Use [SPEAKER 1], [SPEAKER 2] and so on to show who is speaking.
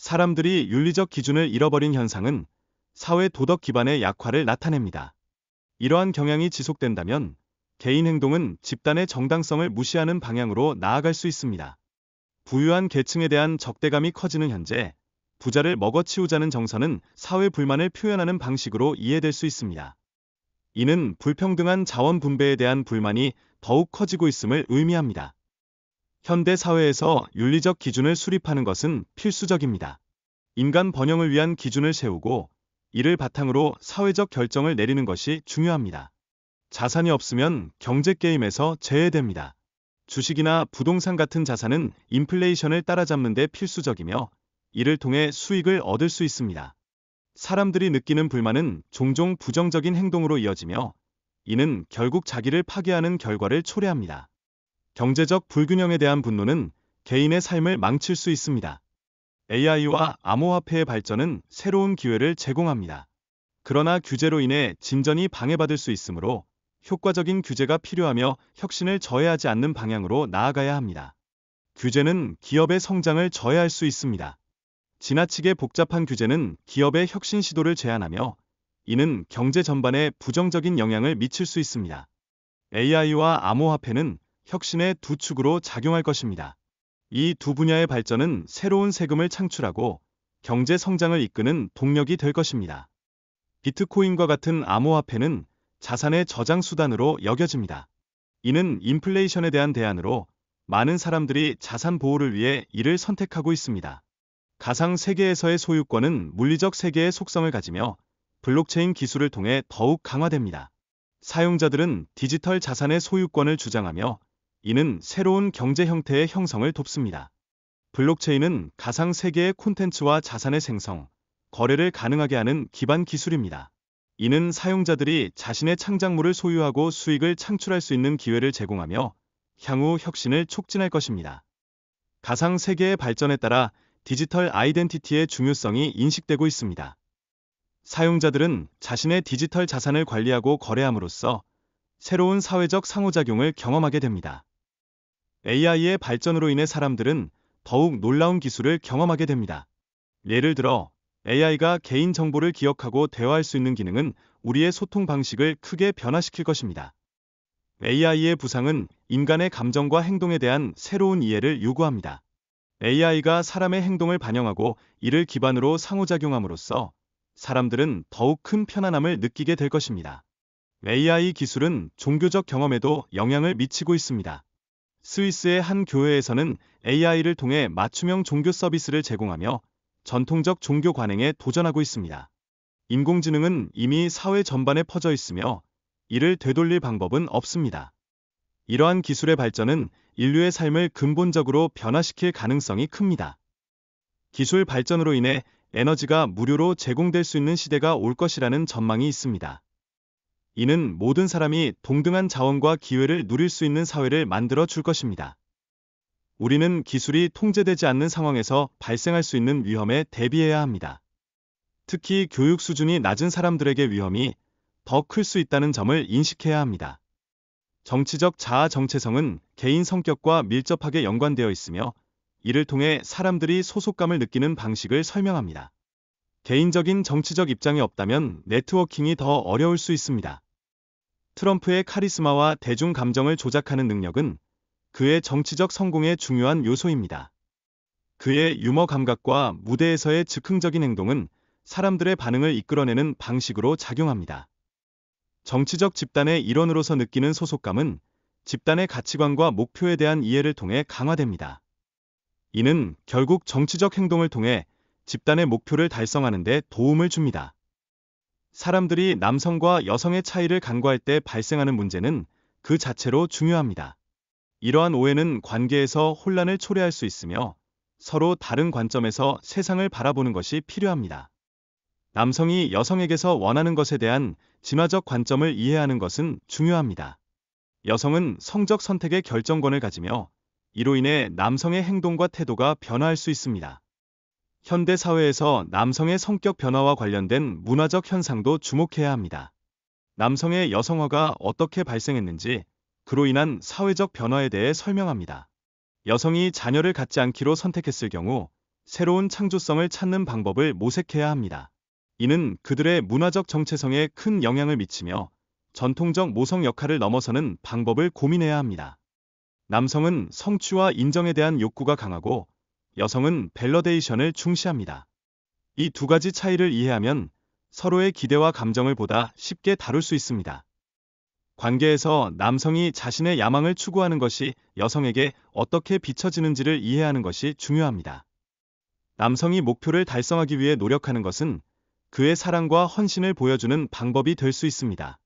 [SPEAKER 1] 사람들이 윤리적 기준을 잃어버린 현상은 사회 도덕 기반의 약화를 나타냅니다. 이러한 경향이 지속된다면 개인 행동은 집단의 정당성을 무시하는 방향으로 나아갈 수 있습니다. 부유한 계층에 대한 적대감이 커지는 현재, 부자를 먹어치우자는 정서는 사회 불만을 표현하는 방식으로 이해될 수 있습니다. 이는 불평등한 자원 분배에 대한 불만이 더욱 커지고 있음을 의미합니다. 현대 사회에서 윤리적 기준을 수립하는 것은 필수적입니다. 인간 번영을 위한 기준을 세우고 이를 바탕으로 사회적 결정을 내리는 것이 중요합니다. 자산이 없으면 경제 게임에서 제외됩니다. 주식이나 부동산 같은 자산은 인플레이션을 따라잡는 데 필수적이며 이를 통해 수익을 얻을 수 있습니다. 사람들이 느끼는 불만은 종종 부정적인 행동으로 이어지며 이는 결국 자기를 파괴하는 결과를 초래합니다. 경제적 불균형에 대한 분노는 개인의 삶을 망칠 수 있습니다. AI와 암호화폐의 발전은 새로운 기회를 제공합니다. 그러나 규제로 인해 진전이 방해받을 수 있으므로 효과적인 규제가 필요하며 혁신을 저해하지 않는 방향으로 나아가야 합니다. 규제는 기업의 성장을 저해할 수 있습니다. 지나치게 복잡한 규제는 기업의 혁신 시도를 제한하며 이는 경제 전반에 부정적인 영향을 미칠 수 있습니다. AI와 암호화폐는 혁신의 두 축으로 작용할 것입니다. 이 두 분야의 발전은 새로운 세금을 창출하고 경제 성장을 이끄는 동력이 될 것입니다. 비트코인과 같은 암호화폐는 자산의 저장 수단으로 여겨집니다. 이는 인플레이션에 대한 대안으로 많은 사람들이 자산 보호를 위해 이를 선택하고 있습니다. 가상 세계에서의 소유권은 물리적 세계의 속성을 가지며 블록체인 기술을 통해 더욱 강화됩니다. 사용자들은 디지털 자산의 소유권을 주장하며 이는 새로운 경제 형태의 형성을 돕습니다. 블록체인은 가상 세계의 콘텐츠와 자산의 생성, 거래를 가능하게 하는 기반 기술입니다. 이는 사용자들이 자신의 창작물을 소유하고 수익을 창출할 수 있는 기회를 제공하며 향후 혁신을 촉진할 것입니다. 가상 세계의 발전에 따라 디지털 아이덴티티의 중요성이 인식되고 있습니다. 사용자들은 자신의 디지털 자산을 관리하고 거래함으로써 새로운 사회적 상호작용을 경험하게 됩니다. AI의 발전으로 인해 사람들은 더욱 놀라운 기술을 경험하게 됩니다. 예를 들어 AI가 개인 정보를 기억하고 대화할 수 있는 기능은 우리의 소통 방식을 크게 변화시킬 것입니다. AI의 부상은 인간의 감정과 행동에 대한 새로운 이해를 요구합니다. AI가 사람의 행동을 반영하고 이를 기반으로 상호작용함으로써 사람들은 더욱 큰 편안함을 느끼게 될 것입니다. AI 기술은 종교적 경험에도 영향을 미치고 있습니다. 스위스의 한 교회에서는 AI를 통해 맞춤형 종교 서비스를 제공하며 전통적 종교 관행에 도전하고 있습니다. 인공지능은 이미 사회 전반에 퍼져 있으며 이를 되돌릴 방법은 없습니다. 이러한 기술의 발전은 인류의 삶을 근본적으로 변화시킬 가능성이 큽니다. 기술 발전으로 인해 에너지가 무료로 제공될 수 있는 시대가 올 것이라는 전망이 있습니다. 이는 모든 사람이 동등한 자원과 기회를 누릴 수 있는 사회를 만들어 줄 것입니다. 우리는 기술이 통제되지 않는 상황에서 발생할 수 있는 위험에 대비해야 합니다. 특히 교육 수준이 낮은 사람들에게 위험이 더 클 수 있다는 점을 인식해야 합니다. 정치적 자아 정체성은 개인 성격과 밀접하게 연관되어 있으며 이를 통해 사람들이 소속감을 느끼는 방식을 설명합니다. 개인적인 정치적 입장이 없다면 네트워킹이 더 어려울 수 있습니다. 트럼프의 카리스마와 대중 감정을 조작하는 능력은 그의 정치적 성공의 중요한 요소입니다. 그의 유머 감각과 무대에서의 즉흥적인 행동은 사람들의 반응을 이끌어내는 방식으로 작용합니다. 정치적 집단의 일원으로서 느끼는 소속감은 집단의 가치관과 목표에 대한 이해를 통해 강화됩니다. 이는 결국 정치적 행동을 통해 집단의 목표를 달성하는 데 도움을 줍니다. 사람들이 남성과 여성의 차이를 간과할 때 발생하는 문제는 그 자체로 중요합니다. 이러한 오해는 관계에서 혼란을 초래할 수 있으며 서로 다른 관점에서 세상을 바라보는 것이 필요합니다. 남성이 여성에게서 원하는 것에 대한 진화적 관점을 이해하는 것은 중요합니다. 여성은 성적 선택의 결정권을 가지며 이로 인해 남성의 행동과 태도가 변화할 수 있습니다. 현대 사회에서 남성의 성격 변화와 관련된 문화적 현상도 주목해야 합니다. 남성의 여성화가 어떻게 발생했는지 그로 인한 사회적 변화에 대해 설명합니다. 여성이 자녀를 갖지 않기로 선택했을 경우 새로운 창조성을 찾는 방법을 모색해야 합니다. 이는 그들의 문화적 정체성에 큰 영향을 미치며 전통적 모성 역할을 넘어서는 방법을 고민해야 합니다. 남성은 성취와 인정에 대한 욕구가 강하고 여성은 밸러데이션을 중시합니다. 이 두 가지 차이를 이해하면 서로의 기대와 감정을 보다 쉽게 다룰 수 있습니다. 관계에서 남성이 자신의 야망을 추구하는 것이 여성에게 어떻게 비춰지는지를 이해하는 것이 중요합니다. 남성이 목표를 달성하기 위해 노력하는 것은 그의 사랑과 헌신을 보여주는 방법이 될 수 있습니다.